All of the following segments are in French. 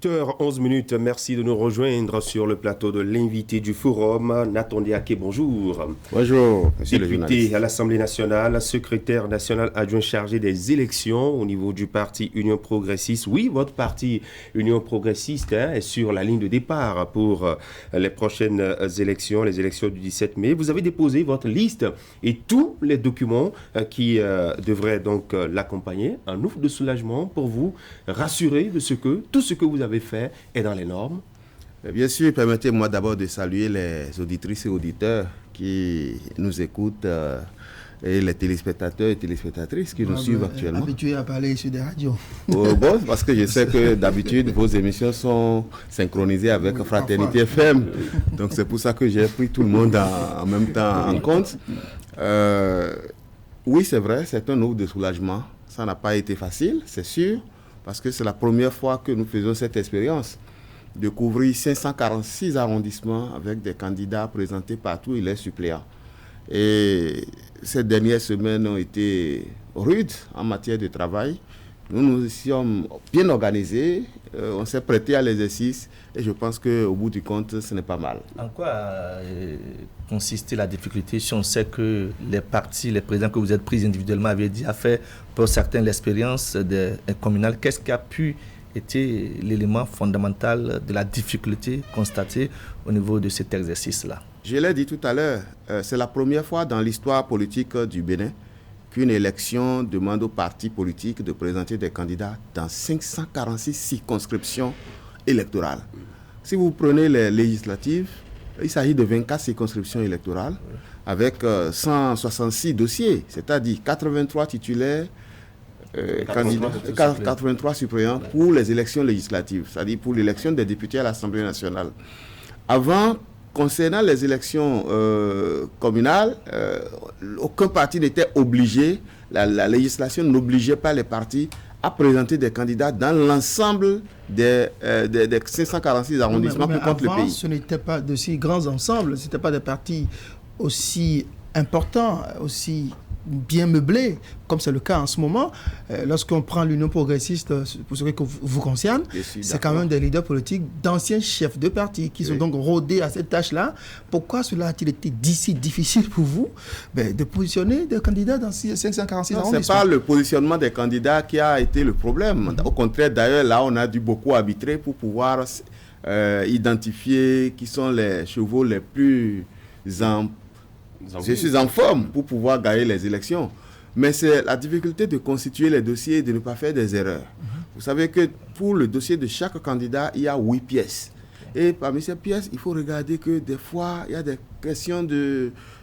8h11, merci de nous rejoindre sur le plateau de l'invité du forum, Nathan Diaké, bonjour. Bonjour, monsieur le député journaliste. À l'Assemblée nationale, secrétaire national adjoint chargé des élections au niveau du parti Union Progressiste. Oui, votre parti Union Progressiste est sur la ligne de départ pour les prochaines élections, les élections du 17 mai. Vous avez déposé votre liste et tous les documents qui devraient donc l'accompagner. Un ouf de soulagement pour vous, rassurer de ce que tout ce que vous avez fait est dans les normes. Bien sûr, permettez-moi d'abord de saluer les auditrices et auditeurs qui nous écoutent et les téléspectateurs et téléspectatrices qui nous suivent actuellement. Habitué à parler sur des radios. Bon, parce que je sais que d'habitude, vos émissions sont synchronisées avec Fraternité FM. Donc c'est pour ça que j'ai pris tout le monde en même temps en compte. Oui, c'est vrai, c'est un ouf de soulagement. Ça n'a pas été facile, c'est sûr, parce que c'est la première fois que nous faisons cette expérience de couvrir 546 arrondissements avec des candidats présentés partout et les suppléants. Et ces dernières semaines ont été rudes en matière de travail. Nous nous sommes bien organisés, on s'est prêté à l'exercice et je pense qu'au bout du compte, ce n'est pas mal. En quoi consistait la difficulté si on sait que les partis, les présidents que vous êtes pris individuellement avaient déjà fait pour certains l'expérience des communales? Qu'est-ce qui a pu être l'élément fondamental de la difficulté constatée au niveau de cet exercice-là? Je l'ai dit tout à l'heure, c'est la première fois dans l'histoire politique du Bénin qu'une élection demande aux partis politiques de présenter des candidats dans 546 circonscriptions électorales. Si vous prenez les législatives, il s'agit de 24 circonscriptions électorales avec 166 dossiers, c'est-à-dire 83 titulaires, 83 suppléants pour les élections législatives, c'est-à-dire pour l'élection des députés à l'Assemblée nationale. Avant, concernant les élections communales, aucun parti n'était obligé, la législation n'obligeait pas les partis à présenter des candidats dans l'ensemble des 546 arrondissements que compte le pays. Ce n'était pas de si grands ensembles, ce n'étaient pas des partis aussi importants, aussi bien meublés, comme c'est le cas en ce moment. Lorsqu'on prend l'Union progressiste, pour ce qui vous concerne, c'est quand même des leaders politiques, d'anciens chefs de parti qui sont donc rodés à cette tâche-là. Pourquoi cela a-t-il été si difficile pour vous de positionner des candidats dans 546 arrondissements? Ce n'est pas le positionnement des candidats qui a été le problème. Au contraire, d'ailleurs, là, on a dû beaucoup arbitrer pour pouvoir identifier qui sont les chevaux les plus je suis en forme pour pouvoir gagner les élections. Mais c'est la difficulté de constituer les dossiers et de ne pas faire des erreurs. Vous savez que pour le dossier de chaque candidat, il y a 8 pièces. Et parmi ces pièces, il faut regarder que des fois, il y a des questions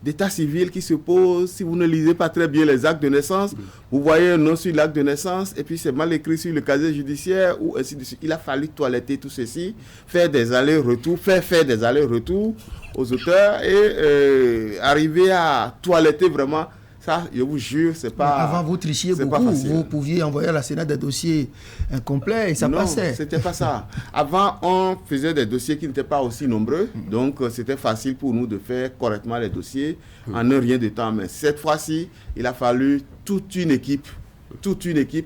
d'état civil qui se posent. Si vous ne lisez pas très bien les actes de naissance, vous voyez un nom sur l'acte de naissance et puis c'est mal écrit sur le casier judiciaire ou ainsi de suite. Il a fallu toiletter tout ceci, faire des allers-retours, faire des allers-retours aux auteurs et arriver à toiletter vraiment. Ça, je vous jure, c'est pas. Avant, vous trichiez beaucoup. Vous pouviez envoyer à la Sénat des dossiers incomplets et ça passait. Non, c'était pas ça. Avant, on faisait des dossiers qui n'étaient pas aussi nombreux. Donc, c'était facile pour nous de faire correctement les dossiers en un rien de temps. Mais cette fois-ci, il a fallu toute une équipe.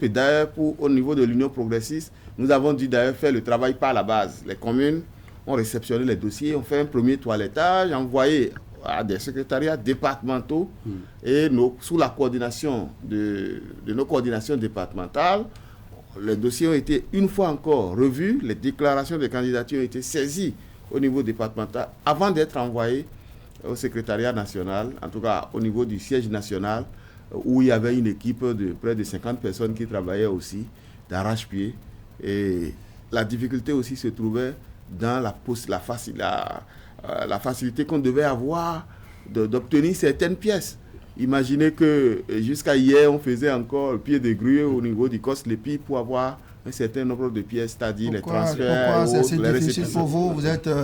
Et d'ailleurs, au niveau de l'Union progressiste, nous avons dû d'ailleurs faire le travail par la base. Les communes ont réceptionné les dossiers, ont fait un premier toilettage, envoyé à des secrétariats départementaux et sous la coordination de nos coordinations départementales, les dossiers ont été une fois encore revus, les déclarations de candidature ont été saisies au niveau départemental avant d'être envoyées au secrétariat national, en tout cas au niveau du siège national, où il y avait une équipe de près de 50 personnes qui travaillaient aussi d'arrache-pied. Et la difficulté aussi se trouvait dans la facilité qu'on devait avoir d'obtenir certaines pièces. Imaginez que jusqu'à hier, on faisait encore le pied de grue au niveau du COSLEPI pour avoir un certain nombre de pièces, c'est-à-dire les transferts. Pourquoi c'est difficile pour vous?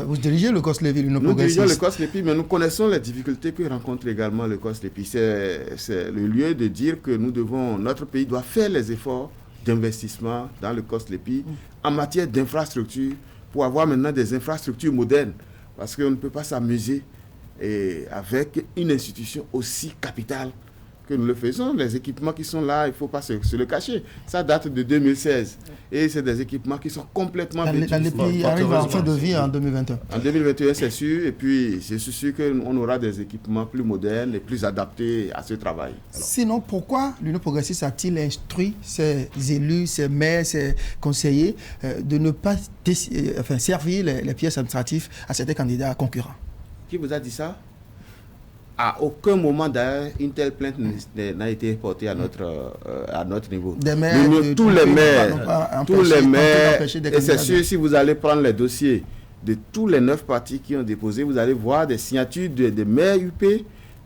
Vous dirigez le COSLEPI, l'Union progressiste. Nous dirigeons le COSLEPI, mais nous connaissons les difficultés que rencontre également le COSLEPI. C'est le lieu de dire que notre pays doit faire les efforts d'investissement dans le COSLEPI en matière d'infrastructures pour avoir maintenant des infrastructures modernes. Parce qu'on ne peut pas s'amuser avec une institution aussi capitale que nous le faisons. Les équipements qui sont là, il ne faut pas se le cacher. Ça date de 2016. Et c'est des équipements qui sont complètement vétustes. Les pays arrivent en fin de vie en 2021. En 2021, c'est sûr. Et puis, je suis sûr qu'on aura des équipements plus modernes et plus adaptés à ce travail. Sinon, pourquoi l'Union progressiste a-t-il instruit ses élus, ses maires, ses conseillers de ne pas servir les pièces administratives à certains candidats concurrents? Qui vous a dit ça? À aucun moment d'ailleurs, une telle plainte n'a été portée à notre niveau. Tous les maires, et c'est sûr, si vous allez prendre les dossiers de tous les 9 partis qui ont déposé, vous allez voir des signatures des maires UP,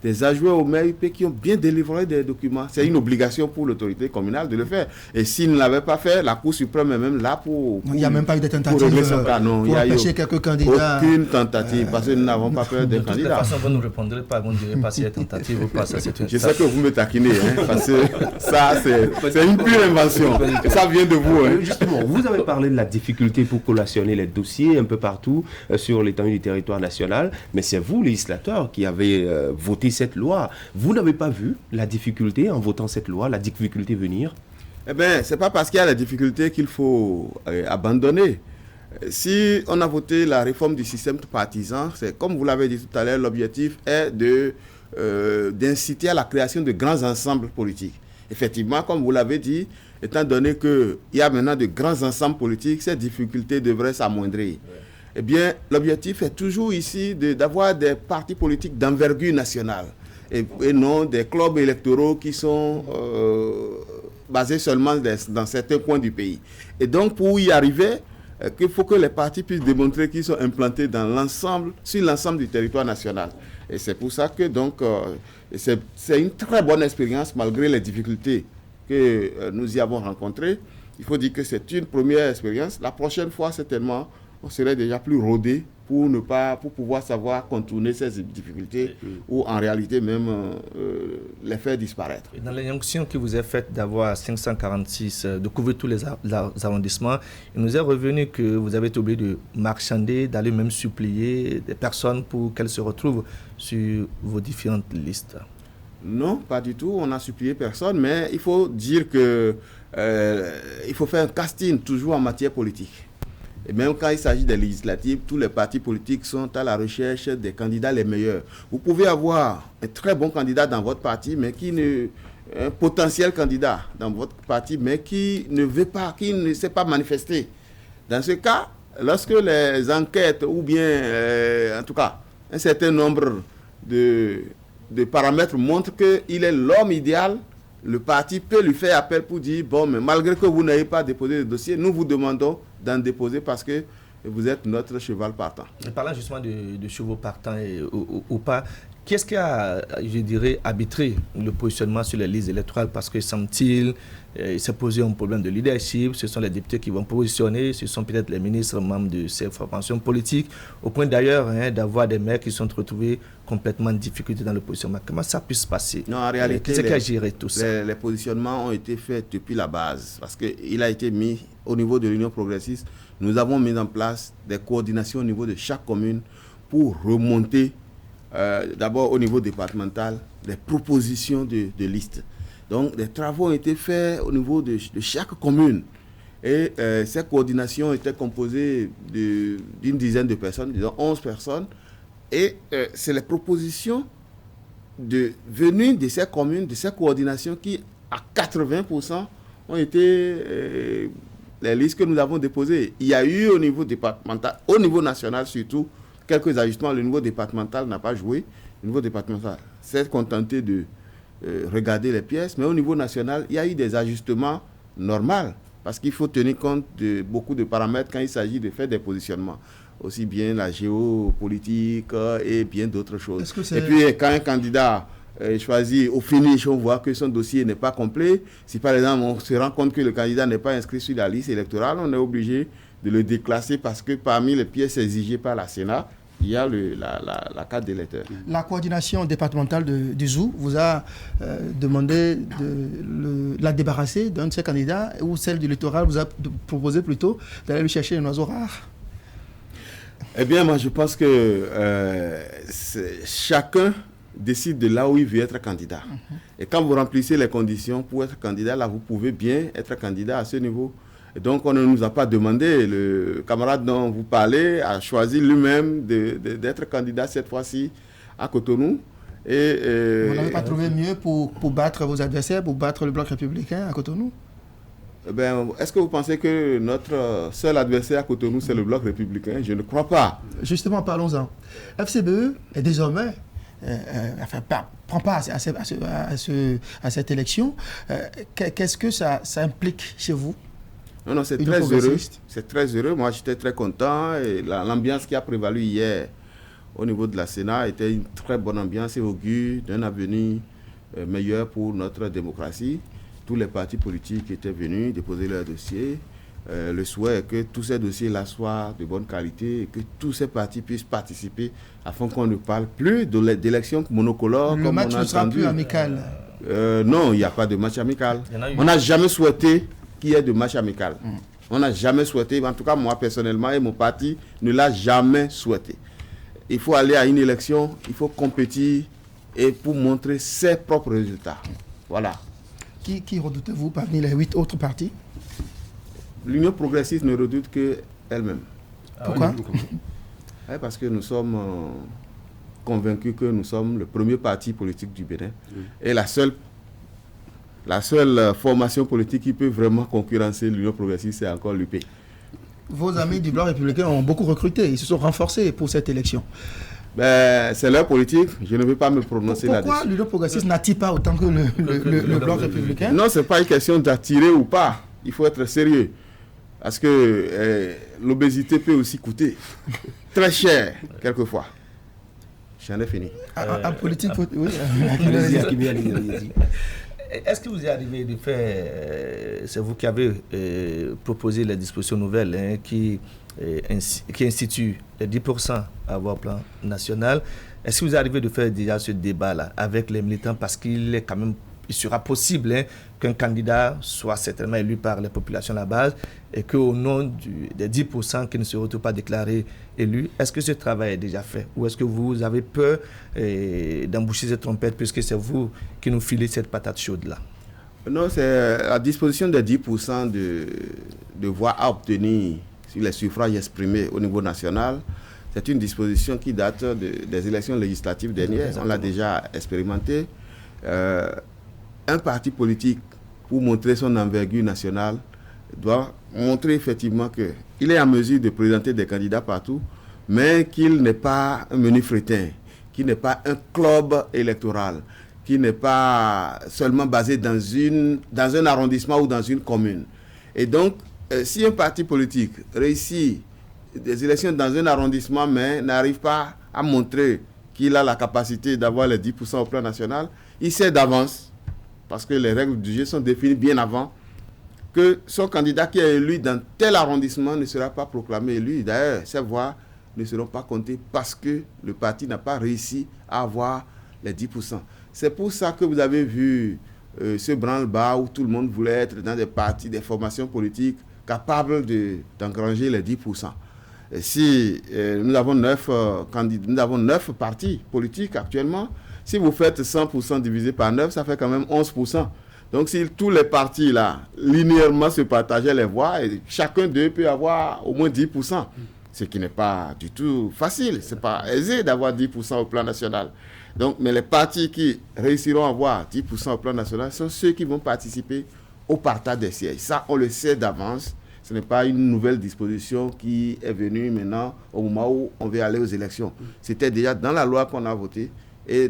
des adjoints aux maires UP qui ont bien délivré des documents. C'est une obligation pour l'autorité communale de le faire. Et s'ils ne l'avaient pas fait, la Cour suprême est même là pour il n'y a même pas eu de tentative pour empêcher quelques candidats. Aucune tentative, parce que nous n'avons pas peur des candidats. De toute façon, vous ne répondrez pas, vous ne direz pas s'il y a tentative ou pas. Ça, c'est une... Je sais que vous me taquinez, parce que ça, c'est une pure invention. Ça vient de vous. Justement, vous avez parlé de la difficulté pour collationner les dossiers un peu partout sur l'étendue du territoire national, mais c'est vous, législateurs, qui avez voté cette loi. Vous n'avez pas vu la difficulté en votant cette loi, la difficulté venir? Eh bien, ce n'est pas parce qu'il y a la difficulté qu'il faut abandonner. Si on a voté la réforme du système partisan, c'est comme vous l'avez dit tout à l'heure, l'objectif est d'inciter à la création de grands ensembles politiques. Effectivement, comme vous l'avez dit, étant donné qu'il y a maintenant de grands ensembles politiques, ces difficultés devraient s'amoindrir. Eh bien, l'objectif est toujours ici d'avoir des partis politiques d'envergure nationale et non des clubs électoraux qui sont basés seulement dans certains coins du pays. Et donc, pour y arriver, il faut que les partis puissent démontrer qu'ils sont implantés sur l'ensemble du territoire national. Et c'est pour ça que donc, c'est une très bonne expérience malgré les difficultés que nous y avons rencontrées. Il faut dire que c'est une première expérience. La prochaine fois, certainement, on serait déjà plus rodé pour pouvoir savoir contourner ces difficultés ou en réalité même les faire disparaître. Dans l'injonction qui vous est faite d'avoir 546, de couvrir tous les arrondissements, il nous est revenu que vous avez été obligé de marchander, d'aller même supplier des personnes pour qu'elles se retrouvent sur vos différentes listes. Non, pas du tout. On n'a supplié personne, mais il faut dire que il faut faire un casting toujours en matière politique. Et même quand il s'agit des législatives, tous les partis politiques sont à la recherche des candidats les meilleurs. Vous pouvez avoir un très bon candidat dans votre parti, mais un potentiel candidat dans votre parti, mais qui ne s'est pas manifesté. Dans ce cas, lorsque les enquêtes, ou bien, en tout cas, un certain nombre de paramètres montrent qu'il est l'homme idéal, le parti peut lui faire appel pour dire, bon, mais malgré que vous n'ayez pas déposé de dossier, nous vous demandons d'en déposer parce que vous êtes notre cheval partant. Et parlant justement de chevaux partants ou pas, qu'est-ce qui a, je dirais, arbitré le positionnement sur les listes électorales? Parce que semble-t-il, il s'est posé un problème de leadership, ce sont les députés qui vont positionner, ce sont peut-être les ministres membres de ces formations politiques, au point d'ailleurs d'avoir des maires qui sont retrouvés complètement en difficulté dans le positionnement. Comment ça peut se passer? Non, en réalité, qui a géré tout ça? Les positionnements ont été faits depuis la base, parce qu'il a été mis au niveau de l'Union progressiste. Nous avons mis en place des coordinations au niveau de chaque commune pour remonter d'abord au niveau départemental des propositions de listes. Donc, des travaux ont été faits au niveau de chaque commune. Et ces coordinations étaient composées d'une dizaine de personnes, disons 11 personnes. Et c'est les propositions venues de ces communes, de ces coordinations qui, à 80%, ont été les listes que nous avons déposées. Il y a eu au niveau départemental, au niveau national surtout, quelques ajustements. Le niveau départemental n'a pas joué. Le niveau départemental s'est contenté de regarder les pièces, mais au niveau national, il y a eu des ajustements normaux, parce qu'il faut tenir compte de beaucoup de paramètres quand il s'agit de faire des positionnements, aussi bien la géopolitique et bien d'autres choses. Et puis quand un candidat choisi au finish, on voit que son dossier n'est pas complet. Si par exemple on se rend compte que le candidat n'est pas inscrit sur la liste électorale, on est obligé de le déclasser parce que parmi les pièces exigées par la Sénat, il y a la carte d'électeur. La coordination départementale du ZOU vous a demandé de la débarrasser d'un de ses candidats, ou celle du littoral vous a proposé plutôt d'aller lui chercher un oiseau rare? Eh bien, moi je pense que chacun décide de là où il veut être candidat. Et quand vous remplissez les conditions pour être candidat, là, vous pouvez bien être candidat à ce niveau. Et donc, on ne nous a pas demandé. Le camarade dont vous parlez a choisi lui-même d'être candidat cette fois-ci à Cotonou. Et, vous n'avez pas trouvé mieux pour battre vos adversaires, pour battre le Bloc républicain à Cotonou? Est-ce que vous pensez que notre seul adversaire à Cotonou, c'est le Bloc républicain? Je ne crois pas. Justement, parlons-en. FCBE est désormais prend part à cette élection. Qu'est-ce que ça implique chez vous? Non, c'est très heureux. C'est très heureux. Moi, j'étais très content. Et l'ambiance qui a prévalu hier au niveau de la Sénat était une très bonne ambiance et augure d'un avenir meilleur pour notre démocratie. Tous les partis politiques étaient venus déposer leurs dossiers. Le souhait est que tous ces dossiers-là soient de bonne qualité et que tous ces partis puissent participer afin qu'on ne parle plus d'élections monocolores. Le match ne sera plus amical. Non, il n'y a pas de match amical. On n'a jamais souhaité qu'il y ait de match amical. On n'a jamais souhaité, en tout cas moi personnellement et mon parti ne l'a jamais souhaité. Il faut aller à une élection, il faut compétir et pour montrer ses propres résultats. Voilà. Qui redoutez-vous parmi les 8 autres partis? L'Union progressiste ne redoute qu'elle-même. Pourquoi? Parce que nous sommes convaincus que nous sommes le premier parti politique du Bénin et la seule formation politique qui peut vraiment concurrencer l'Union progressiste, c'est encore l'UP. Vos amis du Bloc républicain ont beaucoup recruté, ils se sont renforcés pour cette élection. C'est leur politique, je ne vais pas me prononcer là-dessus. Pourquoi l'Union progressiste n'attire pas autant que le Bloc républicain? Non, ce n'est pas une question d'attirer ou pas, il faut être sérieux. Parce que l'obésité peut aussi coûter très cher, quelquefois. J'en ai fini. En politique, oui. Est-ce que vous est arrivé de faire, c'est vous qui avez proposé les dispositions nouvelles qui instituent les 10% à voix plan national. Est-ce que vous est arrivé de faire déjà ce débat-là avec les militants parce qu'il est quand même, il sera possible qu'un candidat soit certainement élu par les populations à la base et qu'au nom des 10% qui ne se retrouvent pas déclarés élus, est-ce que ce travail est déjà fait ou est-ce que vous avez peur d'emboucher cette trompette puisque c'est vous qui nous filez cette patate chaude-là? Non, c'est la disposition des 10% de voix à obtenir sur les suffrages exprimés au niveau national. C'est une disposition qui date des élections législatives dernières. Exactement. On l'a déjà expérimenté. Un parti politique, pour montrer son envergure nationale, doit montrer effectivement qu'il est en mesure de présenter des candidats partout, mais qu'il n'est pas un menu fretin, qu'il n'est pas un club électoral, qu'il n'est pas seulement basé dans un arrondissement ou dans une commune. Et donc, si un parti politique réussit des élections dans un arrondissement, mais n'arrive pas à montrer qu'il a la capacité d'avoir les 10% au plan national, il sait d'avance, parce que les règles du jeu sont définies bien avant, que son candidat qui est élu dans tel arrondissement ne sera pas proclamé élu. D'ailleurs, ces voix ne seront pas comptées parce que le parti n'a pas réussi à avoir les 10%. C'est pour ça que vous avez vu ce branle-bas où tout le monde voulait être dans des partis, des formations politiques capables d'engranger les 10%. Et si nous avons 9 partis politiques actuellement, si vous faites 100% divisé par 9, ça fait quand même 11%. Donc si tous les partis là, linéairement se partageaient les voix, et chacun d'eux peut avoir au moins 10%. Ce qui n'est pas du tout facile, ce n'est pas aisé d'avoir 10% au plan national. Donc, mais les partis qui réussiront à avoir 10% au plan national sont ceux qui vont participer au partage des sièges. Ça, on le sait d'avance. Ce n'est pas une nouvelle disposition qui est venue maintenant au moment où on veut aller aux élections. C'était déjà dans la loi qu'on a voté. Et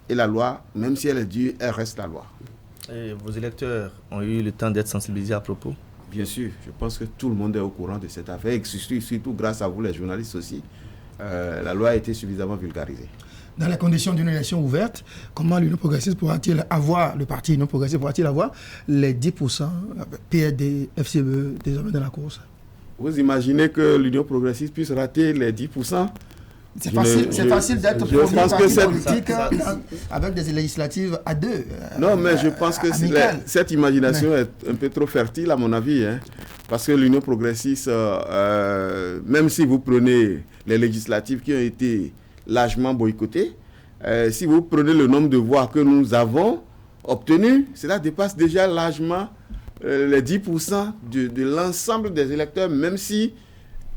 la loi, même si elle est dure, elle reste la loi. Et vos électeurs ont eu le temps d'être sensibilisés à propos? Bien sûr, je pense que tout le monde est au courant de cette affaire, et surtout grâce à vous les journalistes aussi. La loi a été suffisamment vulgarisée. Dans les conditions d'une élection ouverte, comment l'Union progressiste pourra-t-il avoir, le parti Union progressiste pourra-t-il avoir les 10% PRD, FCBE désormais dans la course? Vous imaginez que l'Union progressiste puisse rater les 10%? C'est facile d'être premier parti politique avec des législatives à deux. Non, mais je pense que cette imagination est un peu trop fertile à mon avis. Parce que l'Union progressiste, même si vous prenez les législatives qui ont été largement boycottées, si vous prenez le nombre de voix que nous avons obtenues, cela dépasse déjà largement les 10% de l'ensemble des électeurs, même si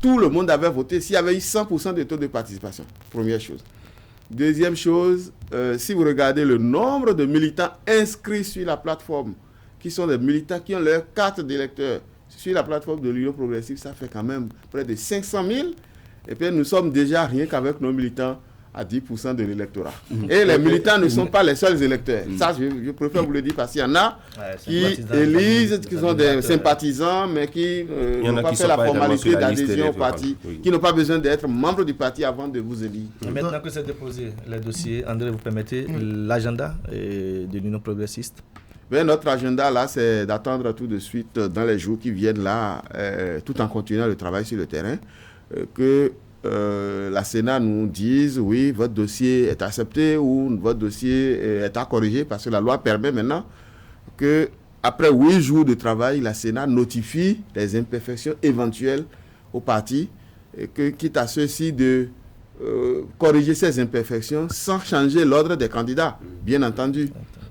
tout le monde avait voté, s'il y avait eu 100% de taux de participation. Première chose. Deuxième chose, si vous regardez le nombre de militants inscrits sur la plateforme, qui sont des militants qui ont leur carte d'électeur sur la plateforme de l'Union progressive, ça fait quand même près de 500 000. Et puis nous sommes déjà rien qu'avec nos militants à 10% de l'électorat. Et les militants ne sont pas les seuls électeurs. Ça, je préfère vous le dire parce qu'il y en a qui élisent, qui sont des sympathisants, mais qui n'ont pas fait la formalité d'adhésion au parti, qui n'ont pas besoin d'être membres du parti avant de vous élire. Maintenant que c'est déposé, les dossiers, André, vous permettez l'agenda de l'Union progressiste? Ben, notre agenda, là, c'est d'attendre tout de suite, dans les jours qui viennent, là, tout en continuant le travail sur le terrain, que la Sénat nous dise, oui, votre dossier est accepté ou votre dossier est à corriger, parce que la loi permet maintenant que, après 8 jours de travail, la Sénat notifie les imperfections éventuelles au parti, et que, quitte à ceux-ci de corriger ces imperfections sans changer l'ordre des candidats, bien entendu.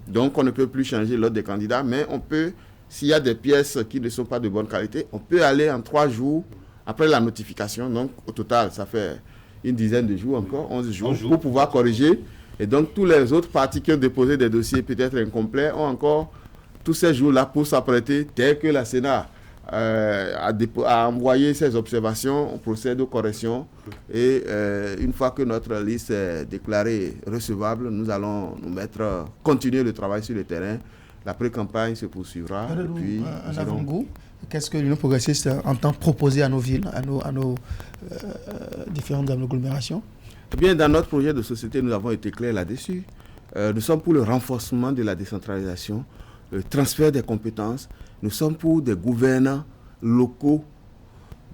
Donc, on ne peut plus changer l'ordre des candidats, mais on peut, s'il y a des pièces qui ne sont pas de bonne qualité, on peut aller en 3 jours après la notification. Donc, au total, ça fait une dizaine de jours encore, 11 jours, pour pouvoir corriger. Et donc, tous les autres partis qui ont déposé des dossiers peut-être incomplets ont encore tous ces jours-là pour s'apprêter, dès que la Sénat a envoyé ses observations, on procède aux corrections. Et une fois que notre liste est déclarée recevable, nous allons continuer le travail sur le terrain. La pré-campagne se poursuivra. En avant-goût, qu'est-ce que l'Union progressiste entend proposer à nos villes, à nos différentes agglomérations? Eh bien, dans notre projet de société, nous avons été clairs là-dessus. Nous sommes pour le renforcement de la décentralisation, le transfert des compétences. Nous sommes pour des gouvernants locaux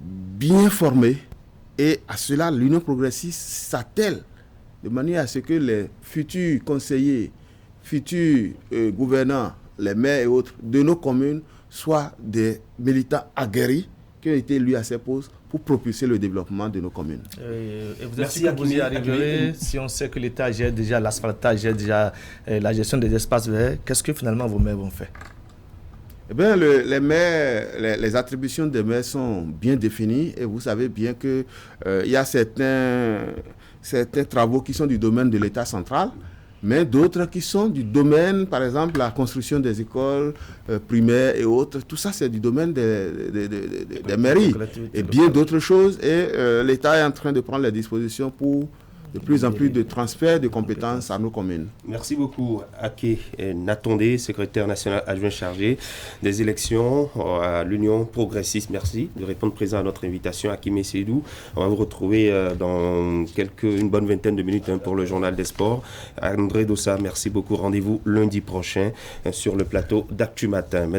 bien formés. Et à cela, l'Union progressiste s'attelle de manière à ce que les futurs conseillers, futurs gouvernants, les maires et autres de nos communes soient des militants aguerris qui ont été élus à ces postes pour propulser le développement de nos communes. Et vous êtes sûr que vous y arriverez si on sait que l'État gère déjà l'asphaltage, gère déjà la gestion des espaces verts? Qu'est-ce que finalement vos maires vont faire? Eh bien, les maires, les attributions des maires sont bien définies et vous savez bien qu'il y a certains travaux qui sont du domaine de l'État central, mais d'autres qui sont du domaine, par exemple, la construction des écoles primaires et autres. Tout ça, c'est du domaine des mairies et bien d'autres choses. Et l'État est en train de prendre les dispositions pour de plus en plus de transferts de compétences à nos communes. Merci beaucoup, Ake Natondé, secrétaire national adjoint chargé des élections à l'Union progressiste. Merci de répondre présent à notre invitation. Hakim Seydou, on va vous retrouver dans une bonne vingtaine de minutes pour le journal des sports. André Dossa, merci beaucoup. Rendez-vous lundi prochain sur le plateau d'Actu Matin. Mesdames